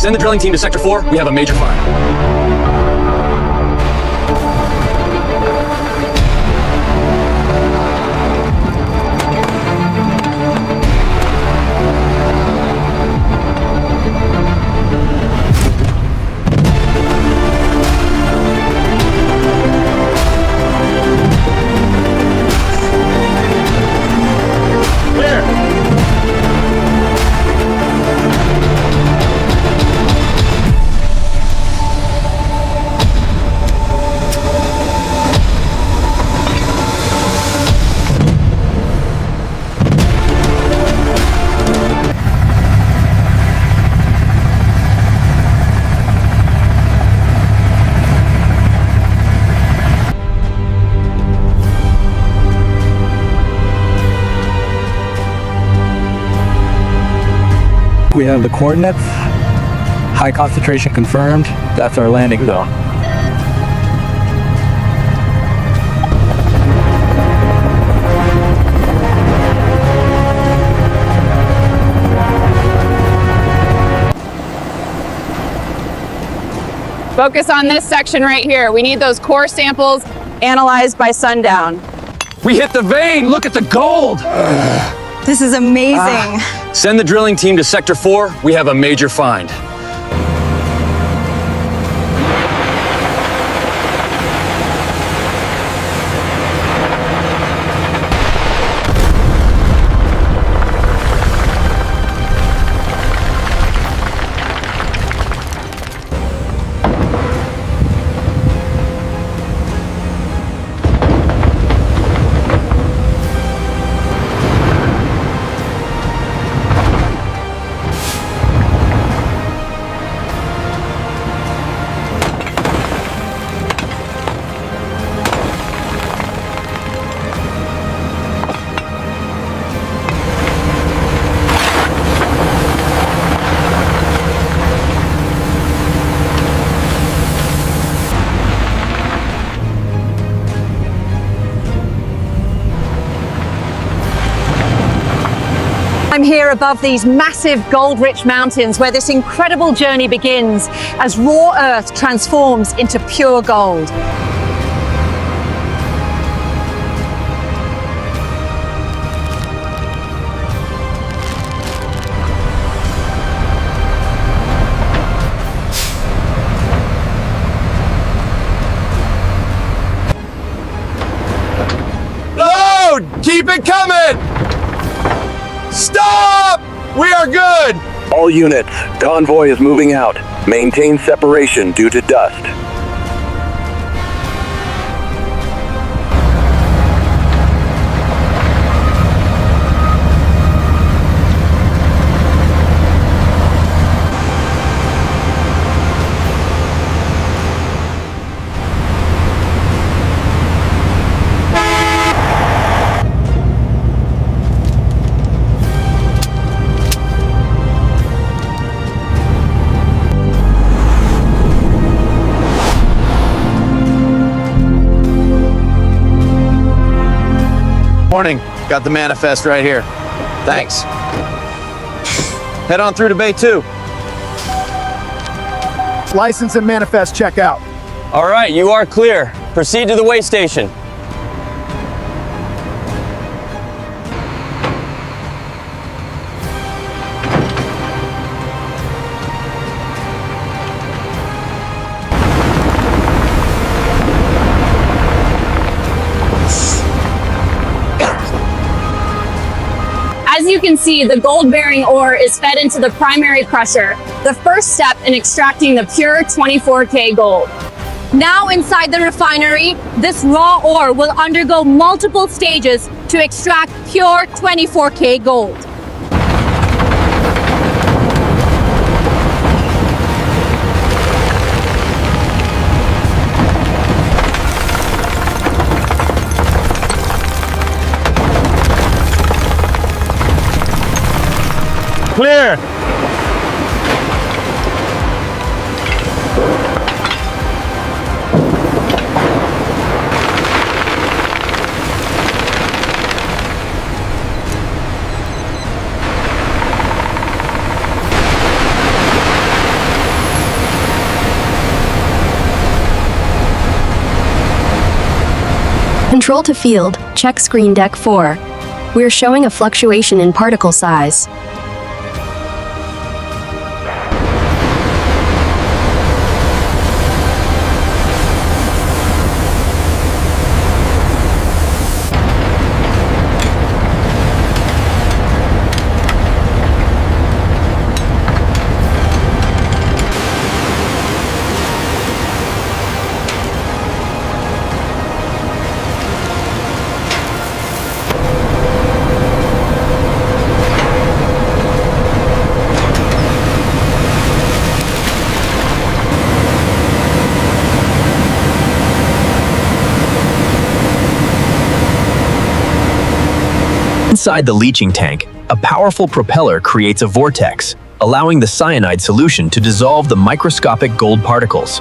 Send the drilling team to Sector 4. We have a major find. We have the coordinates. High concentration confirmed. That's our landing zone. Focus on this section right here. We need those core samples analyzed by sundown. We hit the vein! Look at the gold! This is amazing. Send the drilling team to Sector 4. We have a major find. I'm here above these massive gold-rich mountains where this incredible journey begins as raw earth transforms into pure gold. Load! Keep it coming! Stop! We are good! All units, convoy is moving out. Maintain separation due to dust. Morning. Got the manifest right here. Thanks. Head on through to Bay 2. License and manifest check out. All right, you are clear. Proceed to the way station. As you can see, the gold-bearing ore is fed into the primary crusher, the first step in extracting the pure 24K gold. Now inside the refinery, this raw ore will undergo multiple stages to extract pure 24K gold. Clear. Control to field, check screen deck 4. We're showing a fluctuation in particle size. Inside the leaching tank, a powerful propeller creates a vortex, allowing the cyanide solution to dissolve the microscopic gold particles.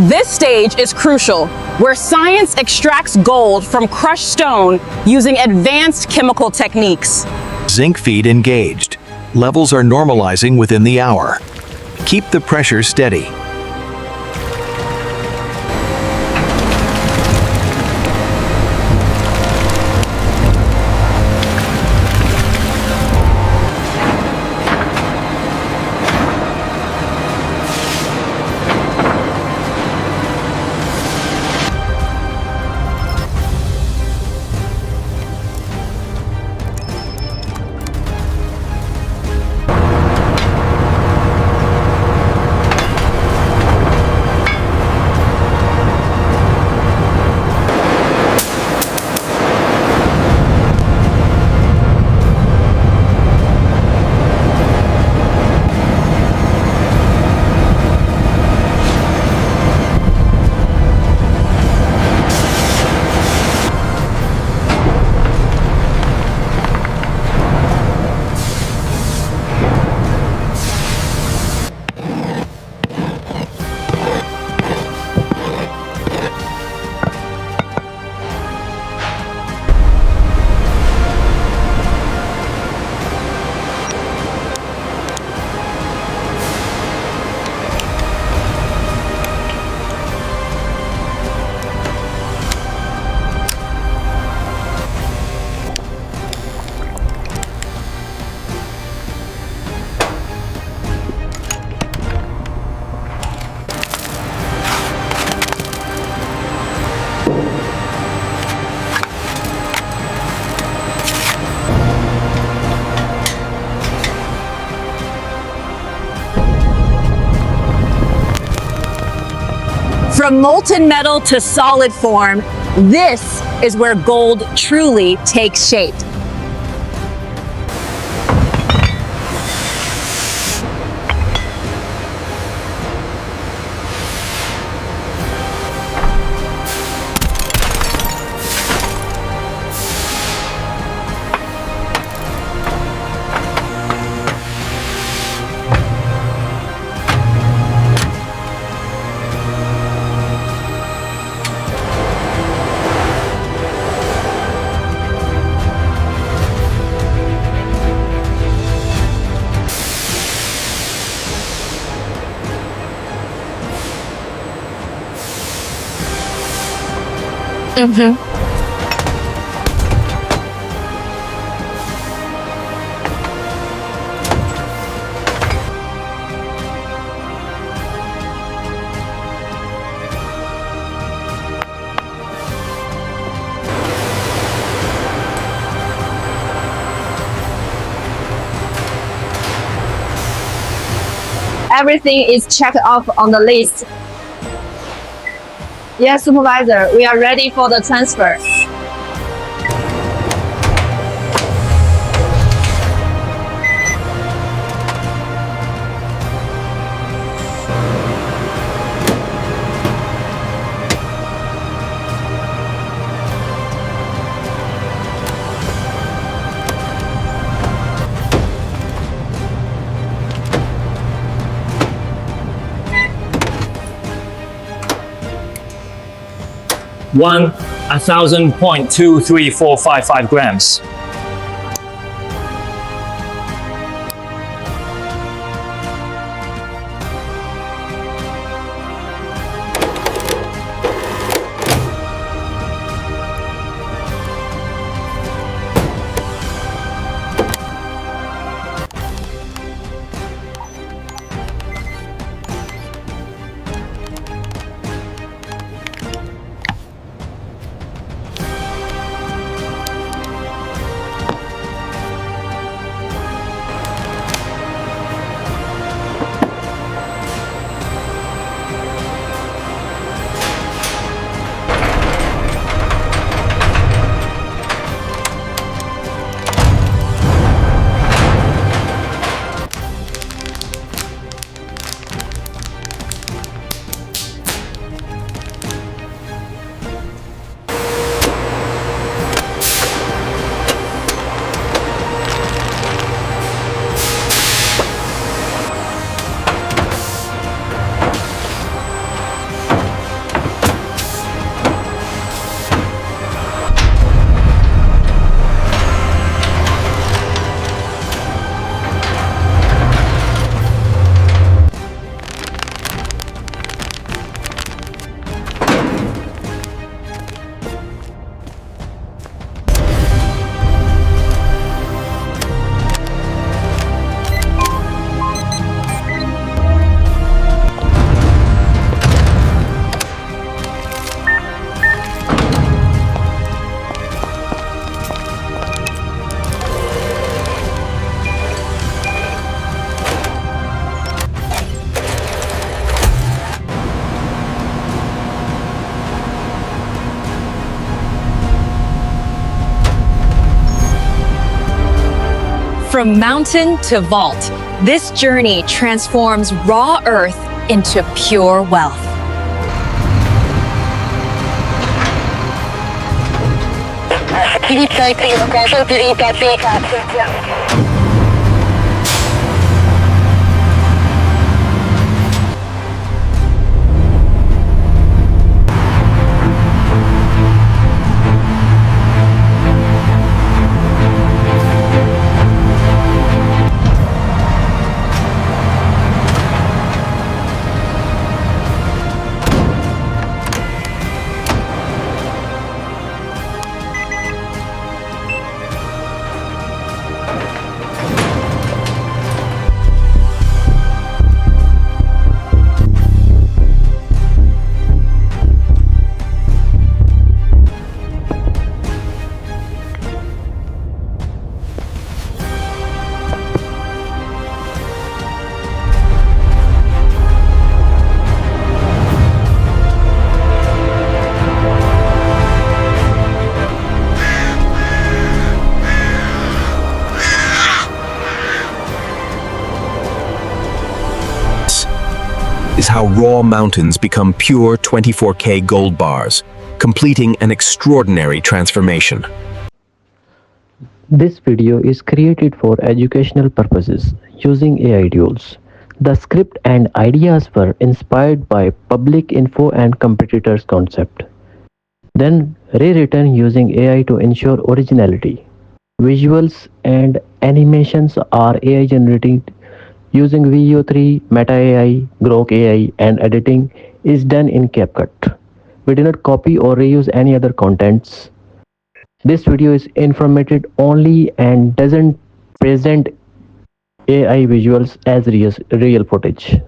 This stage is crucial, where science extracts gold from crushed stone using advanced chemical techniques. Zinc feed engaged. Levels are normalizing within the hour. Keep the pressure steady. From molten metal to solid form, this is where gold truly takes shape. Everything is checked off on the list. Yes, supervisor, we are ready for the transfer. 1,000.23455 grams. From mountain to vault, this journey transforms raw earth into pure wealth. Is how raw mountains become pure 24K gold bars, completing an extraordinary transformation. This video is created for educational purposes using AI tools. The script and ideas were inspired by public info and competitors concept, then rewritten using AI to ensure originality. Visuals and animations are AI generated using VO3, Meta AI, Grok AI, and editing is done in CapCut. We do not copy or reuse any other contents. This video is informative only and doesn't present AI visuals as real footage.